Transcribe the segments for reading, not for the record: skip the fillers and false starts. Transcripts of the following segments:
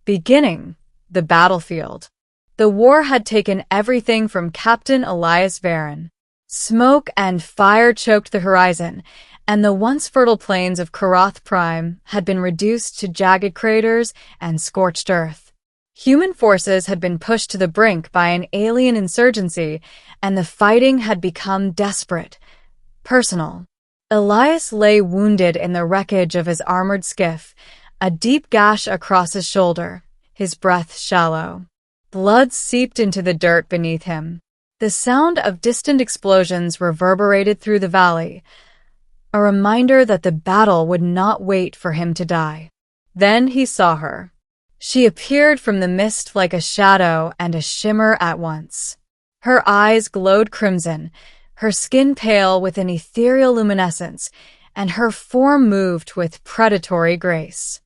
Beginning the battlefield. The war had taken everything from Captain Elias Kane. Smoke and fire choked the horizon, and the once fertile plains of Korrath Prime had been reduced to jagged craters and scorched earth. Human forces had been pushed to the brink by an alien insurgency, and the fighting had become desperate, personal. Elias lay wounded in the wreckage of his armored skiff, a deep gash across his shoulder, his breath shallow. Blood seeped into the dirt beneath him. The sound of distant explosions reverberated through the valley, a reminder that the battle would not wait for him to die. Then he saw her. She appeared from the mist like a shadow and a shimmer at once. Her eyes glowed crimson, her skin pale with an ethereal luminescence, and her form moved with predatory grace.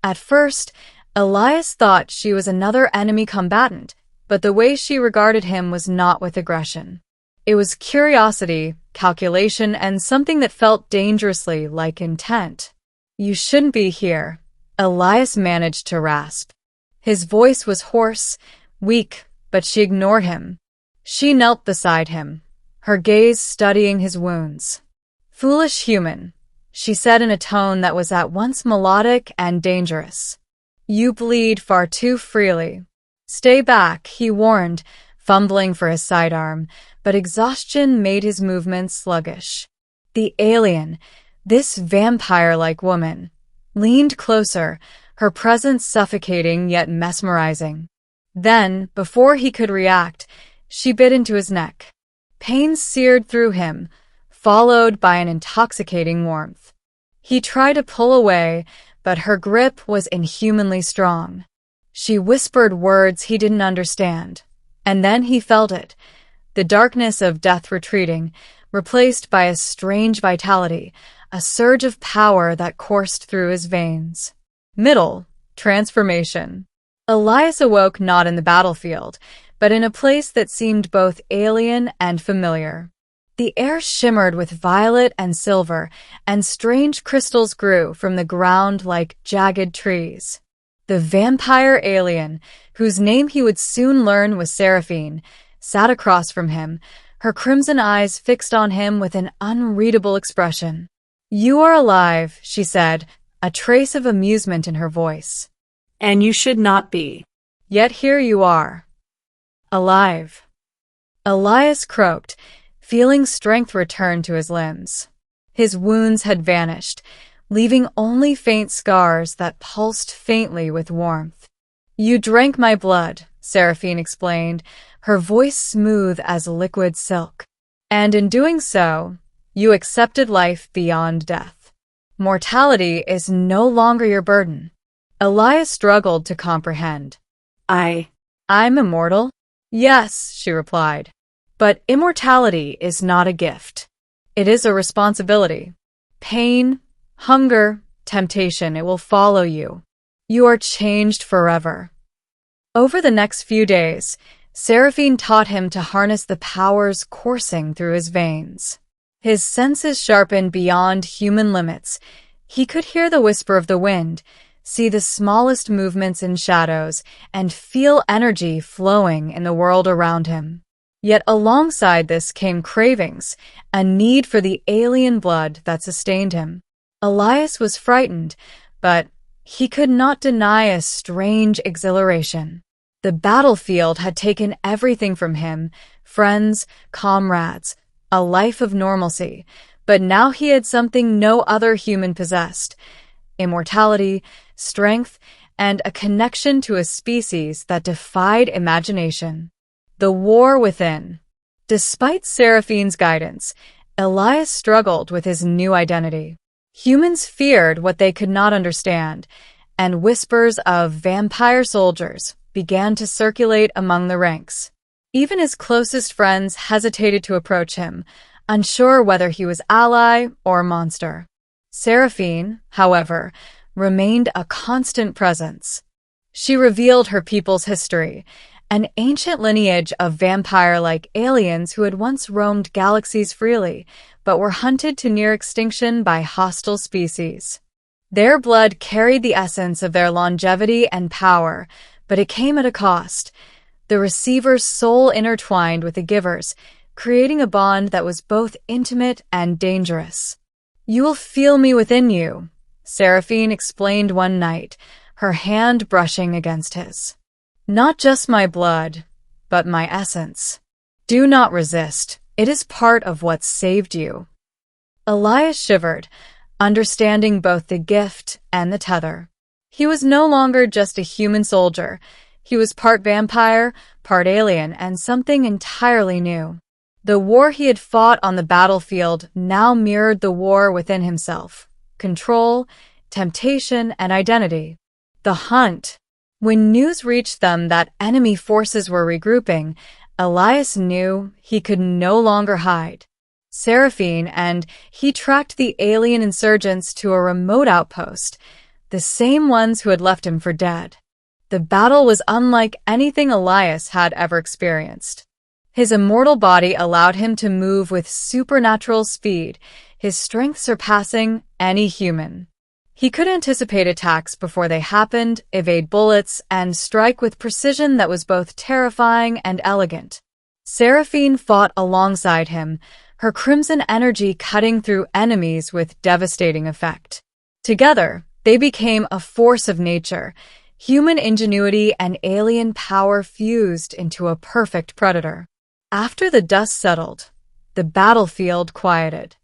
At first, Elias thought she was another enemy combatant, but the way she regarded him was not with aggression. It was curiosity, calculation, and something that felt dangerously like intent. "You shouldn't be here," Elias managed to rasp. His voice was hoarse, weak, but she ignored him. She knelt beside him, her gaze studying his wounds. "Foolish human," she said in a tone that was at once melodic and dangerous. "You bleed far too freely." "Stay back," he warned, fumbling for his sidearm, but exhaustion made his movements sluggish. The alien, this vampire-like woman, leaned closer, her presence suffocating yet mesmerizing. Then, before he could react, she bit into his neck. Pain seared through him, followed by an intoxicating warmth. He tried to pull away, but her grip was inhumanly strong. She whispered words he didn't understand, and then he felt it, the darkness of death retreating, replaced by a strange vitality, a surge of power that coursed through his veins. Middle, transformation. Elias awoke not in the battlefield, but in a place that seemed both alien and familiar. The air shimmered with violet and silver, and strange crystals grew from the ground like jagged trees. The vampire alien, whose name he would soon learn was Seraphine, sat across from him, her crimson eyes fixed on him with an unreadable expression. "You are alive," she said, a trace of amusement in her voice. "And you should not be. Yet here you are. Alive." Elias croaked, feeling strength return to his limbs. His wounds had vanished, leaving only faint scars that pulsed faintly with warmth. "You drank my blood," Seraphine explained, her voice smooth as liquid silk. "And in doing so, you accepted life beyond death. Mortality is no longer your burden." Elias struggled to comprehend. I'm immortal?" "Yes," she replied. "But immortality is not a gift. It is a responsibility. Pain, hunger, temptation, it will follow you. You are changed forever." Over the next few days, Seraphine taught him to harness the powers coursing through his veins. His senses sharpened beyond human limits. He could hear the whisper of the wind, see the smallest movements in shadows, and feel energy flowing in the world around him. Yet alongside this came cravings, a need for the alien blood that sustained him. Elias was frightened, but he could not deny a strange exhilaration. The battlefield had taken everything from him, friends, comrades, a life of normalcy, but now he had something no other human possessed: immortality, strength, and a connection to a species that defied imagination. The war within. Despite Seraphine's guidance, Elias struggled with his new identity. Humans feared what they could not understand, and whispers of vampire soldiers began to circulate among the ranks. Even his closest friends hesitated to approach him, unsure whether he was ally or monster. Seraphine, however, remained a constant presence. She revealed her people's history, an ancient lineage of vampire-like aliens who had once roamed galaxies freely, but were hunted to near extinction by hostile species. Their blood carried the essence of their longevity and power, but it came at a cost. The receiver's soul intertwined with the giver's, creating a bond that was both intimate and dangerous. "You will feel me within you," Seraphine explained one night, her hand brushing against his. "Not just my blood, but my essence. Do not resist. It is part of what saved you." Elias shivered, understanding both the gift and the tether. He was no longer just a human soldier. He was part vampire, part alien, and something entirely new. The war he had fought on the battlefield now mirrored the war within himself: control, temptation, and identity. The hunt. When news reached them that enemy forces were regrouping, Elias knew he could no longer hide. Seraphine and he tracked the alien insurgents to a remote outpost, the same ones who had left him for dead. The battle was unlike anything Elias had ever experienced. His immortal body allowed him to move with supernatural speed, his strength surpassing any human. He could anticipate attacks before they happened, evade bullets, and strike with precision that was both terrifying and elegant. Seraphine fought alongside him, her crimson energy cutting through enemies with devastating effect. Together, they became a force of nature, human ingenuity and alien power fused into a perfect predator. After the dust settled, the battlefield quieted.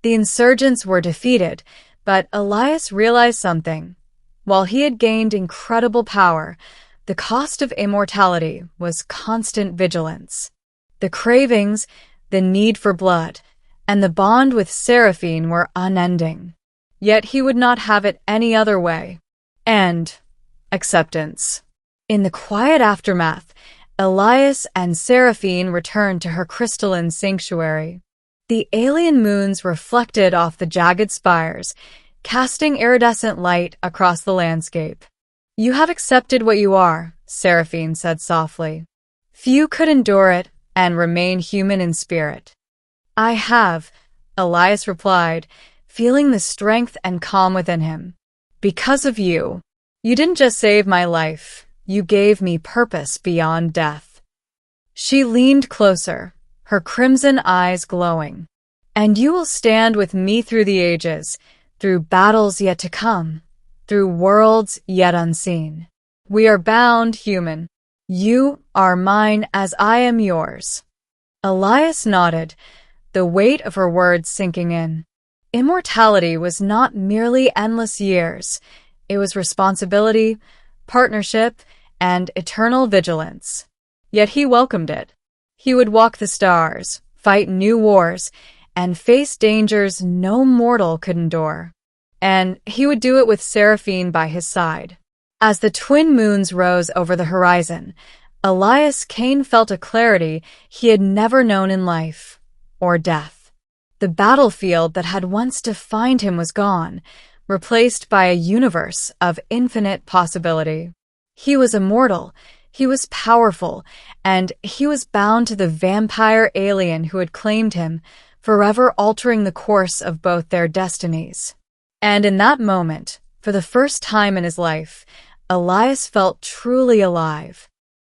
The insurgents were defeated, but Elias realized something. While he had gained incredible power, the cost of immortality was constant vigilance. The cravings, the need for blood, and the bond with Seraphine were unending. Yet he would not have it any other way. And acceptance. In the quiet aftermath, Elias and Seraphine returned to her crystalline sanctuary. The alien moons reflected off the jagged spires, casting iridescent light across the landscape. "You have accepted what you are," Seraphine said softly. "Few could endure it and remain human in spirit." "I have," Elias replied, feeling the strength and calm within him. "Because of you. You didn't just save my life. You gave me purpose beyond death." She leaned closer, her crimson eyes glowing. "And you will stand with me through the ages, through battles yet to come, through worlds yet unseen. We are bound, human. You are mine as I am yours." Elias nodded, the weight of her words sinking in. Immortality was not merely endless years. It was responsibility, partnership, and eternal vigilance. Yet he welcomed it. He would walk the stars, fight new wars, and face dangers no mortal could endure. And he would do it with Seraphine by his side. As the twin moons rose over the horizon, Elias Kane felt a clarity he had never known in life or death. The battlefield that had once defined him was gone, replaced by a universe of infinite possibility. He was immortal, he was powerful, and he was bound to the vampire alien who had claimed him, forever altering the course of both their destinies. And in that moment, for the first time in his life, Elias felt truly alive.